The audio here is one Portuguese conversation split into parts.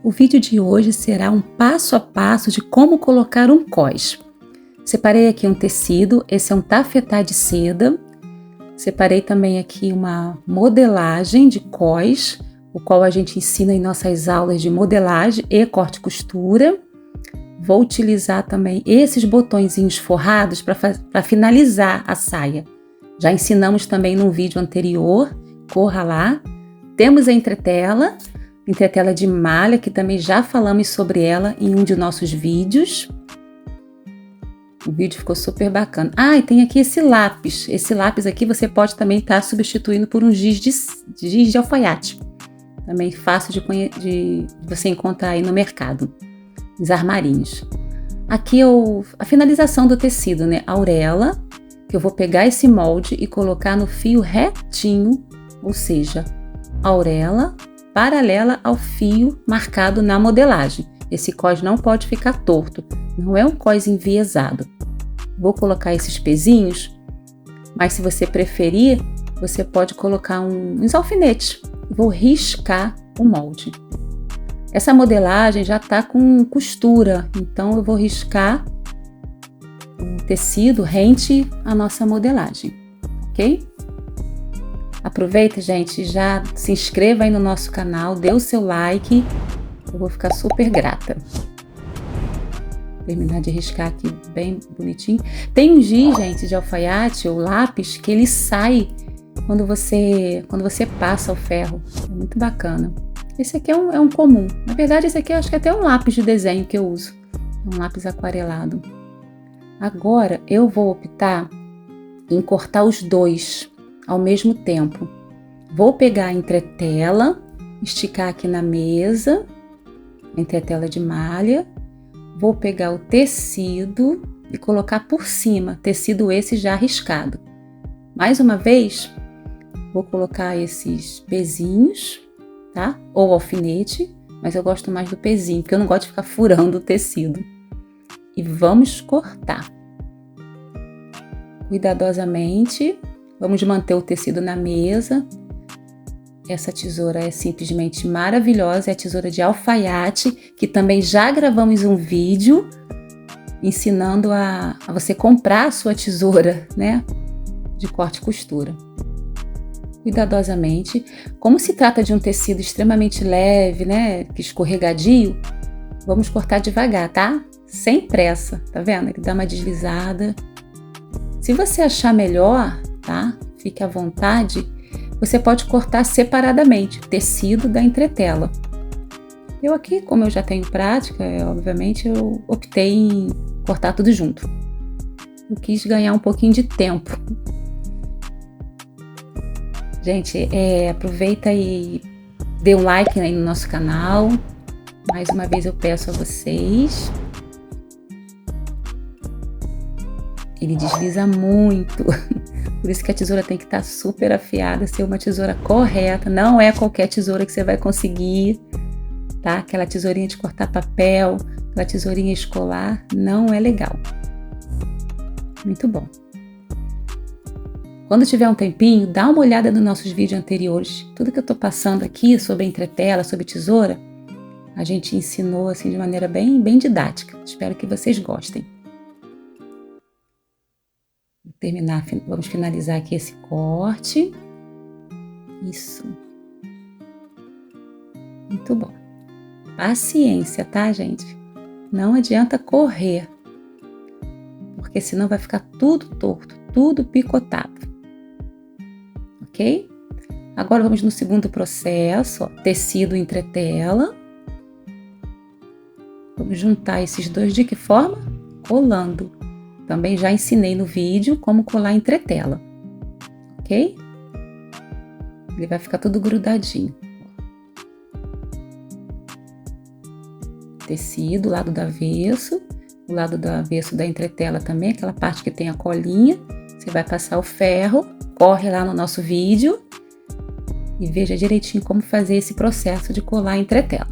O vídeo de hoje será um passo a passo de como colocar um cós. Separei aqui um tecido, esse é um tafetá de seda. Separei também aqui uma modelagem de cós, o qual a gente ensina em nossas aulas de modelagem e corte e costura. Vou utilizar também esses botõezinhos forrados para finalizar a saia. Já ensinamos também num vídeo anterior, corra lá. Temos a entretela de malha, que também já falamos sobre ela em um de nossos vídeos. O vídeo ficou super bacana. E tem aqui esse lápis. Esse lápis aqui você pode também estar substituindo por um giz de alfaiate. Também fácil de você encontrar aí no mercado, nos armarinhos. Aqui a finalização do tecido, né? A auréola, que eu vou pegar esse molde e colocar no fio retinho, ou seja, a auréola paralela ao fio marcado na modelagem. Esse cós não pode ficar torto, não é um cós enviesado. Vou colocar esses pezinhos, mas se você preferir, você pode colocar uns alfinetes. Vou riscar o molde. Essa modelagem já está com costura, então eu vou riscar o tecido rente à nossa modelagem, ok? Aproveita, gente, já se inscreva aí no nosso canal, dê o seu like, eu vou ficar super grata. Vou terminar de riscar aqui bem bonitinho. Tem um giz, gente, de alfaiate ou lápis que ele sai quando você passa o ferro, é muito bacana. Esse aqui é um comum, na verdade esse aqui eu acho que é até um lápis de desenho que eu uso, um lápis aquarelado. Agora eu vou optar em cortar os dois ao mesmo tempo. Vou pegar a entretela, esticar aqui na mesa, a entretela de malha, vou pegar o tecido e colocar por cima, tecido esse já riscado. Mais uma vez, vou colocar esses pezinhos, tá? Ou alfinete, mas eu gosto mais do pezinho, porque eu não gosto de ficar furando o tecido. E vamos cortar. Cuidadosamente, vamos manter o tecido na mesa. Essa tesoura é simplesmente maravilhosa, é a tesoura de alfaiate, que também já gravamos um vídeo ensinando a você comprar a sua tesoura, né? De corte e costura. Cuidadosamente, como se trata de um tecido extremamente leve, né? Que escorregadio, vamos cortar devagar, tá? Sem pressa, tá vendo? Ele dá uma deslizada. Se você achar melhor, tá? Fique à vontade. Você pode cortar separadamente o tecido da entretela. Eu aqui, como eu já tenho prática, obviamente eu optei em cortar tudo junto. Eu quis ganhar um pouquinho de tempo. Gente, aproveita e dê um like aí no nosso canal. Mais uma vez eu peço a vocês. Ele desliza muito. Por isso que a tesoura tem que estar super afiada, ser uma tesoura correta. Não é qualquer tesoura que você vai conseguir, tá? Aquela tesourinha de cortar papel, aquela tesourinha escolar, não é legal. Muito bom. Quando tiver um tempinho, dá uma olhada nos nossos vídeos anteriores. Tudo que eu tô passando aqui sobre entretela, sobre tesoura, a gente ensinou assim de maneira bem didática. Espero que vocês gostem. Vamos finalizar aqui esse corte. Isso. Muito bom. Paciência, tá, gente? Não adianta correr, porque senão vai ficar tudo torto, tudo picotado. Ok? Agora vamos no segundo processo, ó, tecido entretela. Vamos juntar esses dois de que forma? Colando. Também já ensinei no vídeo como colar entretela, ok? Ele vai ficar tudo grudadinho. Tecido, lado do avesso, o lado do avesso da entretela também, aquela parte que tem a colinha. Você vai passar o ferro, corre lá no nosso vídeo e veja direitinho como fazer esse processo de colar a entretela.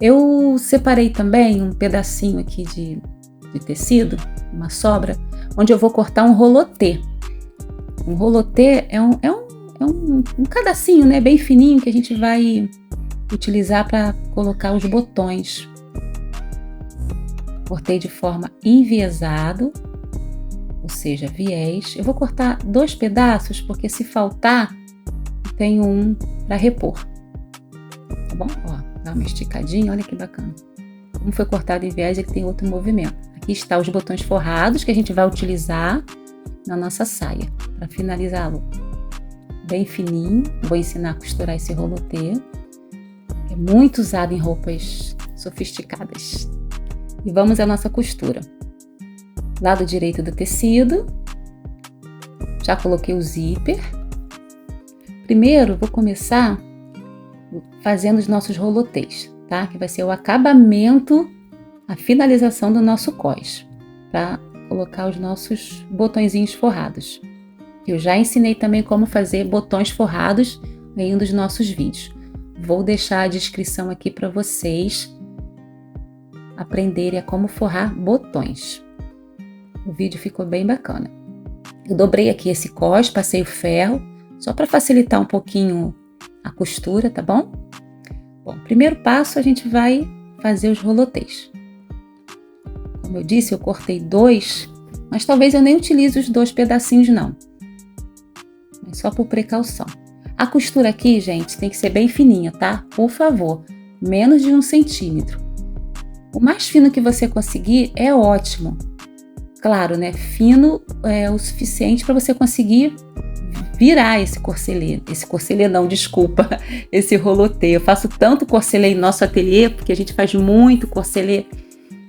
Eu separei também um pedacinho aqui de tecido, uma sobra, onde eu vou cortar um rolotê. Um rolotê é um pedacinho, né, bem fininho, que a gente vai utilizar para colocar os botões. Cortei de forma enviesado, ou seja, viés. Eu vou cortar 2 pedaços, porque se faltar, tenho um para repor. Tá bom? Ó, dá uma esticadinha, olha que bacana. Como foi cortado em viés, ele tem outro movimento. Aqui está os botões forrados que a gente vai utilizar na nossa saia, para finalizar a look. Bem fininho, vou ensinar a costurar esse rolotê. É muito usado em roupas sofisticadas. E vamos à nossa costura. Lado direito do tecido. Já coloquei o zíper. Primeiro, vou começar fazendo os nossos rolotês, tá? Que vai ser o acabamento, a finalização do nosso cós, para colocar os nossos botõezinhos forrados. Eu já ensinei também como fazer botões forrados em um dos nossos vídeos. Vou deixar a descrição aqui para vocês aprenderem a como forrar botões. O vídeo ficou bem bacana. Eu dobrei aqui esse cós, passei o ferro, só para facilitar um pouquinho a costura, tá bom? Bom, primeiro passo a gente vai fazer os rolotês. Como eu disse, eu cortei 2, mas talvez eu nem utilize os 2 pedacinhos não. É só por precaução. A costura aqui, gente, tem que ser bem fininha, tá? Por favor, menos de 1 centímetro. O mais fino que você conseguir é ótimo. Claro, né? Fino é o suficiente para você conseguir virar esse corselet. Esse corselet não, desculpa. Esse rolotê. Eu faço tanto corselet em nosso ateliê, porque a gente faz muito corselet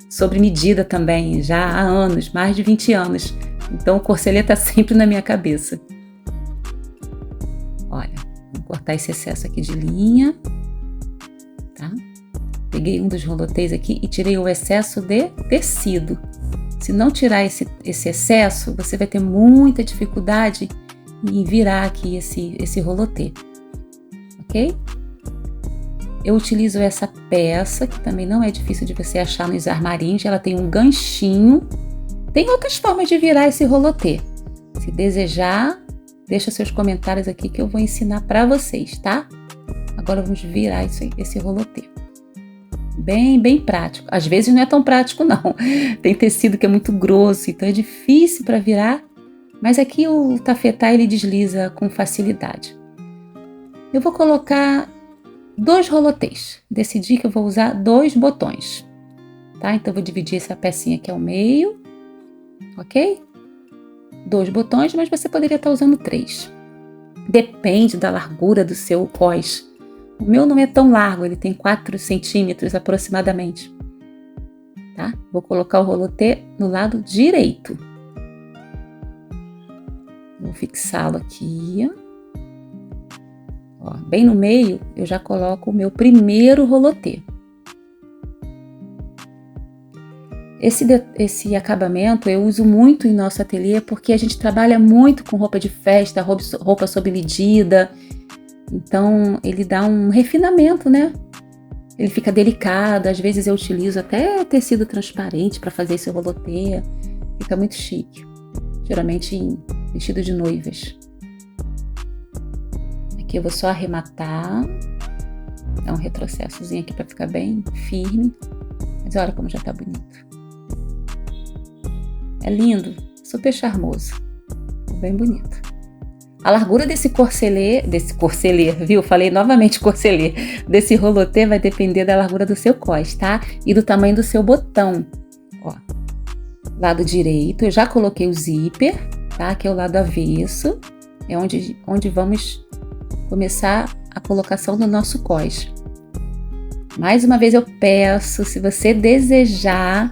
sobre medida também, já há anos, mais de 20 anos. Então o corselet está sempre na minha cabeça. Olha, vou cortar esse excesso aqui de linha, tá? Peguei um dos rolotês aqui e tirei o excesso de tecido. Se não tirar esse excesso, você vai ter muita dificuldade em virar aqui esse rolotê, ok? Eu utilizo essa peça, que também não é difícil de você achar nos armarinhos, ela tem um ganchinho. Tem outras formas de virar esse rolotê. Se desejar, deixa seus comentários aqui que eu vou ensinar para vocês, tá? Agora vamos virar esse rolotê. Bem prático. Às vezes não é tão prático não. Tem tecido que é muito grosso, então é difícil para virar, mas aqui o tafetá ele desliza com facilidade. Eu vou colocar 2 rolotês. Decidi que eu vou usar 2 botões, tá? Então eu vou dividir essa pecinha aqui ao meio, ok? 2 botões, mas você poderia estar usando 3. Depende da largura do seu cós. O meu não é tão largo, ele tem 4 centímetros aproximadamente, tá? Vou colocar o rolotê no lado direito. Vou fixá-lo aqui, ó, bem no meio eu já coloco o meu primeiro rolotê. Esse acabamento eu uso muito em nosso ateliê porque a gente trabalha muito com roupa de festa, roupa sob medida. Então ele dá um refinamento, né? Ele fica delicado, às vezes eu utilizo até tecido transparente para fazer esse rolotê. Fica muito chique, geralmente em vestido de noivas. Aqui eu vou só arrematar, dar um retrocessozinho aqui para ficar bem firme. Mas olha como já tá bonito. É lindo, super charmoso, bem bonito. A largura desse corselet, viu? Falei novamente corselet. Desse rolotê vai depender da largura do seu cós, tá? E do tamanho do seu botão. Ó, lado direito, eu já coloquei o zíper, tá? Que é o lado avesso. É onde vamos começar a colocação do nosso cós. Mais uma vez eu peço, se você desejar,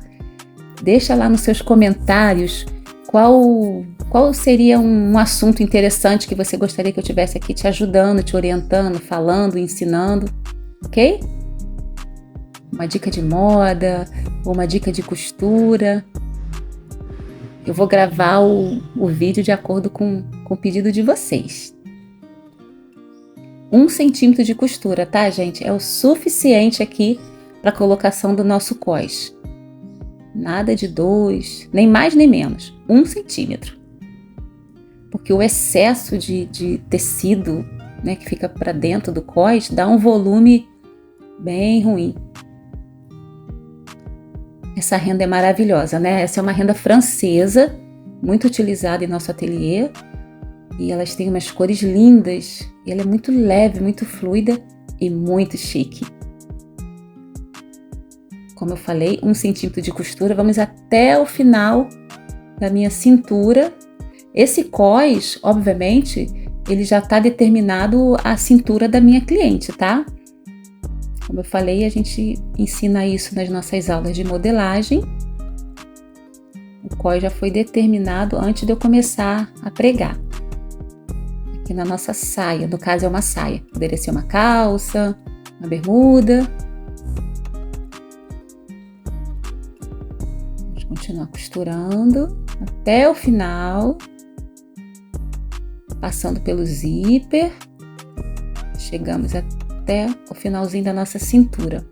deixa lá nos seus comentários qual seria um assunto interessante que você gostaria que eu tivesse aqui te ajudando, te orientando, falando, ensinando, ok? Uma dica de moda, ou uma dica de costura. Eu vou gravar o vídeo de acordo com o pedido de vocês. 1 centímetro de costura, tá, gente? É o suficiente aqui para a colocação do nosso cós. Nada de 2, nem mais nem menos. 1 centímetro. Porque o excesso de tecido, né, que fica para dentro do cós, dá um volume bem ruim. Essa renda é maravilhosa, né? Essa é uma renda francesa, muito utilizada em nosso ateliê. E elas têm umas cores lindas. E ela é muito leve, muito fluida e muito chique. Como eu falei, 1 centímetro de costura. Vamos até o final da minha cintura. Esse cós, obviamente, ele já está determinado à cintura da minha cliente, tá? Como eu falei, a gente ensina isso nas nossas aulas de modelagem. O cós já foi determinado antes de eu começar a pregar. Aqui na nossa saia, no caso é uma saia. Poderia ser uma calça, uma bermuda. Vamos continuar costurando até o final. Passando pelo zíper. Chegamos até o finalzinho da nossa cintura.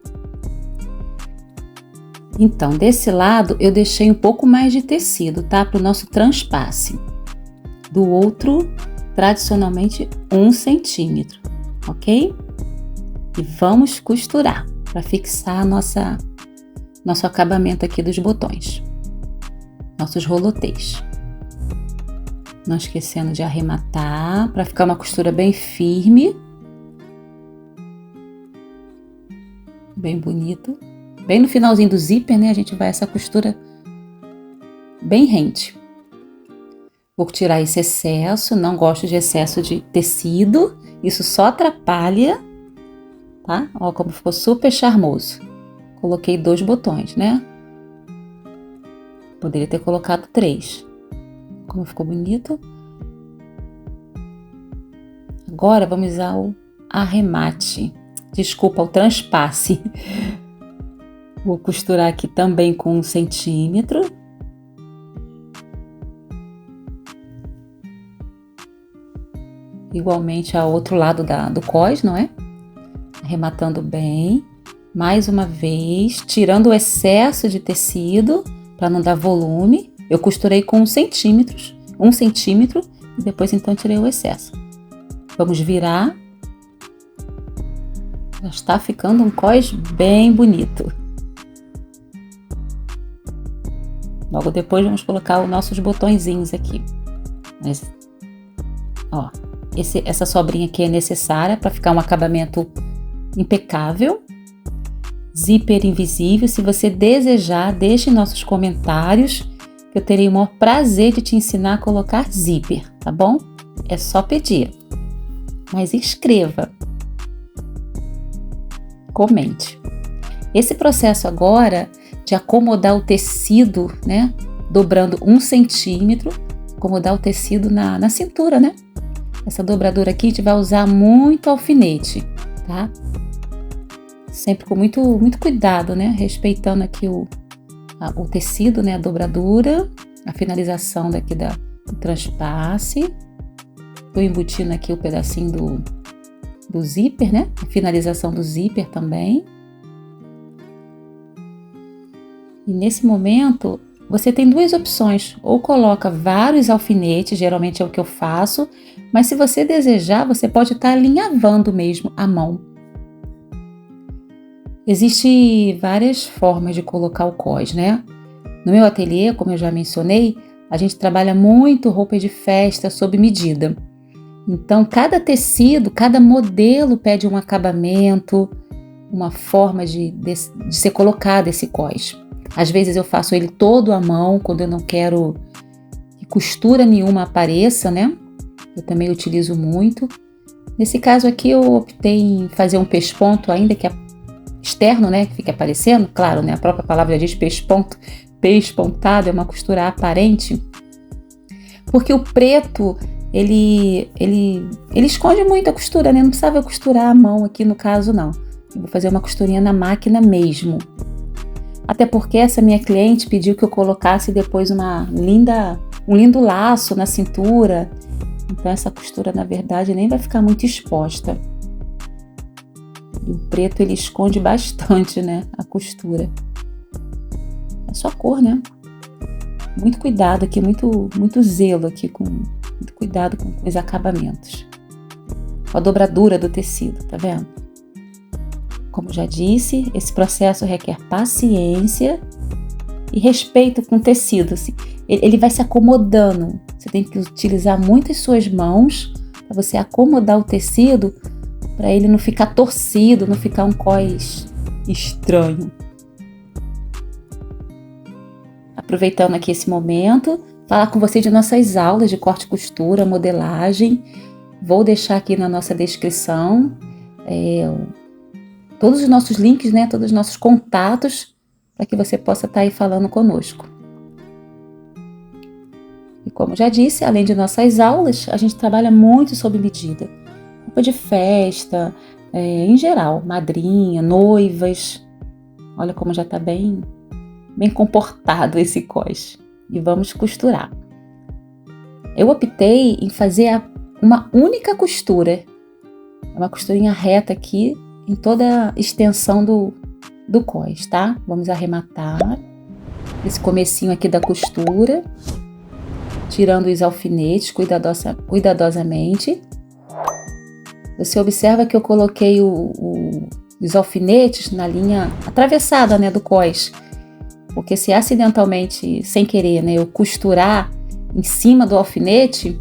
Então, desse lado eu deixei um pouco mais de tecido, tá? Para o nosso transpasse. Do outro, tradicionalmente 1 centímetro, ok? E vamos costurar para fixar nosso acabamento aqui dos botões. Nossos rolotês. Não esquecendo de arrematar para ficar uma costura bem firme. Bem bonito. Bem no finalzinho do zíper, né? A gente vai essa costura bem rente. Vou tirar esse excesso. Não gosto de excesso de tecido. Isso só atrapalha, tá? Ó como ficou super charmoso. Coloquei 2 botões, né? Poderia ter colocado 3. Como ficou bonito. Agora vamos ao arremate. Desculpa, ao transpasse. Vou costurar aqui também com 1 centímetro. Igualmente ao outro lado do cós, não é? Arrematando bem. Mais uma vez, tirando o excesso de tecido para não dar volume. Eu costurei com 1 centímetro e depois então tirei o excesso. Vamos virar. Já está ficando um cós bem bonito. Logo depois vamos colocar os nossos botõezinhos aqui. Mas, ó, essa sobrinha aqui é necessária para ficar um acabamento impecável. Zíper invisível. Se você desejar, deixe em nossos comentários. Eu terei o maior prazer de te ensinar a colocar zíper, tá bom? É só pedir. Mas escreva. Comente. Esse processo agora de acomodar o tecido, né? Dobrando 1 centímetro, acomodar o tecido na cintura, né? Essa dobradura aqui a gente vai usar muito alfinete, tá? Sempre com muito cuidado, né? Respeitando aqui o tecido, né? A dobradura, a finalização daqui do transpasse. Tô embutindo aqui o pedacinho do zíper, né? A finalização do zíper também. E nesse momento, você tem 2 opções. Ou coloca vários alfinetes, geralmente é o que eu faço. Mas se você desejar, você pode estar alinhavando mesmo a mão. Existem várias formas de colocar o cós, né? No meu ateliê, como eu já mencionei, a gente trabalha muito roupa de festa sob medida. Então, cada tecido, cada modelo pede um acabamento, uma forma de ser colocado esse cós. Às vezes eu faço ele todo à mão, quando eu não quero que costura nenhuma apareça, né? Eu também utilizo muito. Nesse caso aqui, eu optei em fazer um pesponto, ainda que externo, né? Que fica aparecendo. Claro, né? A própria palavra já diz pesponto. Pespontado é uma costura aparente. Porque o preto, ele esconde muito a costura, né? Não precisava costurar à mão aqui no caso, não. Eu vou fazer uma costurinha na máquina mesmo. Até porque essa minha cliente pediu que eu colocasse depois um lindo laço na cintura. Então essa costura, na verdade, nem vai ficar muito exposta. E o preto, ele esconde bastante, né? A costura. É só cor, né? Muito cuidado aqui, muito zelo aqui, muito cuidado com os acabamentos. Com a dobradura do tecido, tá vendo? Como já disse, esse processo requer paciência e respeito com o tecido. Assim. Ele vai se acomodando. Você tem que utilizar muito as suas mãos para você acomodar o tecido, para ele não ficar torcido, não ficar um cós estranho. Aproveitando aqui esse momento, falar com você de nossas aulas de corte e costura, modelagem. Vou deixar aqui na nossa descrição todos os nossos links, né, todos os nossos contatos, para que você possa estar aí falando conosco. E como já disse, além de nossas aulas, a gente trabalha muito sob medida. Roupa de festa, em geral, madrinha, noivas. Olha como já está bem comportado esse cós. E vamos costurar. Eu optei em fazer uma única costura. Uma costurinha reta aqui em toda a extensão do cós, tá? Vamos arrematar esse comecinho aqui da costura, tirando os alfinetes cuidadosamente. Você observa que eu coloquei os alfinetes na linha atravessada, né, do cós, porque se acidentalmente, sem querer, né, eu costurar em cima do alfinete,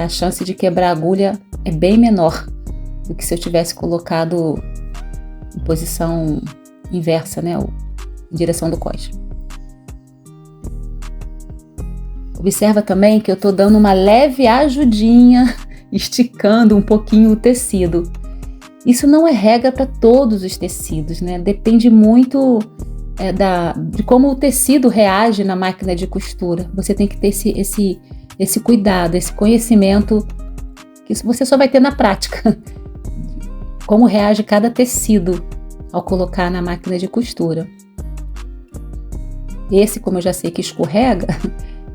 a chance de quebrar a agulha é bem menor do que se eu tivesse colocado em posição inversa, né, em direção do cós. Observa também que eu estou dando uma leve ajudinha, esticando um pouquinho o tecido. Isso não é regra para todos os tecidos, né? Depende muito de como o tecido reage na máquina de costura. Você tem que ter esse cuidado, esse conhecimento, que você só vai ter na prática. Como reage cada tecido ao colocar na máquina de costura. Esse, como eu já sei que escorrega,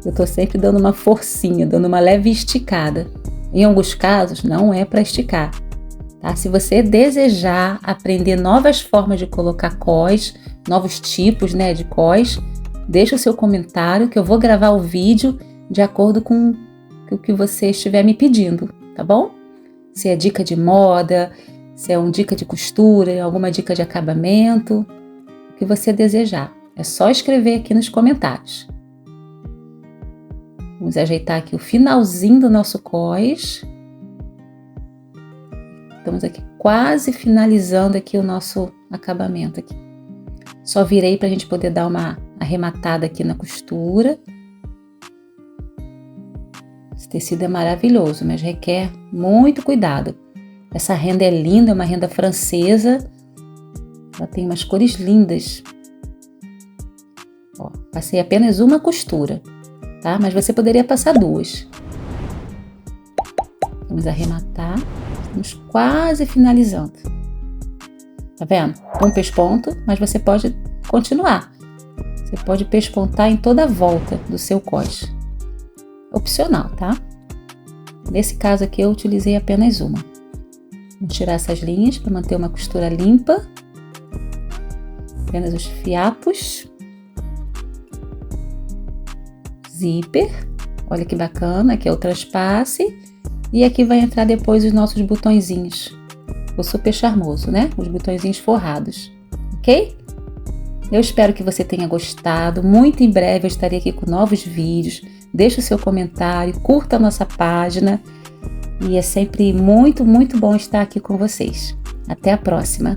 eu estou sempre dando uma forcinha, dando uma leve esticada. Em alguns casos, não é para esticar. Tá? Se você desejar aprender novas formas de colocar cós, novos tipos, né, de cós, deixa o seu comentário que eu vou gravar o vídeo de acordo com o que você estiver me pedindo, tá bom? Se é dica de moda, se é uma dica de costura, alguma dica de acabamento, o que você desejar. É só escrever aqui nos comentários. Vamos ajeitar aqui o finalzinho do nosso cós. Estamos aqui quase finalizando aqui o nosso acabamento aqui. Só virei para a gente poder dar uma arrematada aqui na costura. Esse tecido é maravilhoso, mas requer muito cuidado. Essa renda é linda, é uma renda francesa. Ela tem umas cores lindas. Ó, passei apenas uma costura, tá? Mas você poderia passar duas. Vamos arrematar. Estamos quase finalizando. Tá vendo? Um pesponto, mas você pode continuar. Você pode pespontar em toda a volta do seu cós. Opcional, tá? Nesse caso aqui eu utilizei apenas uma. Vamos tirar essas linhas para manter uma costura limpa. Apenas os fiapos. Zíper. Olha que bacana, aqui é o transpasse. E aqui vai entrar depois os nossos botõezinhos. O super charmoso, né? Os botõezinhos forrados. Ok? Eu espero que você tenha gostado. Muito em breve eu estarei aqui com novos vídeos. Deixe o seu comentário, curta a nossa página. E é sempre muito, muito bom estar aqui com vocês. Até a próxima!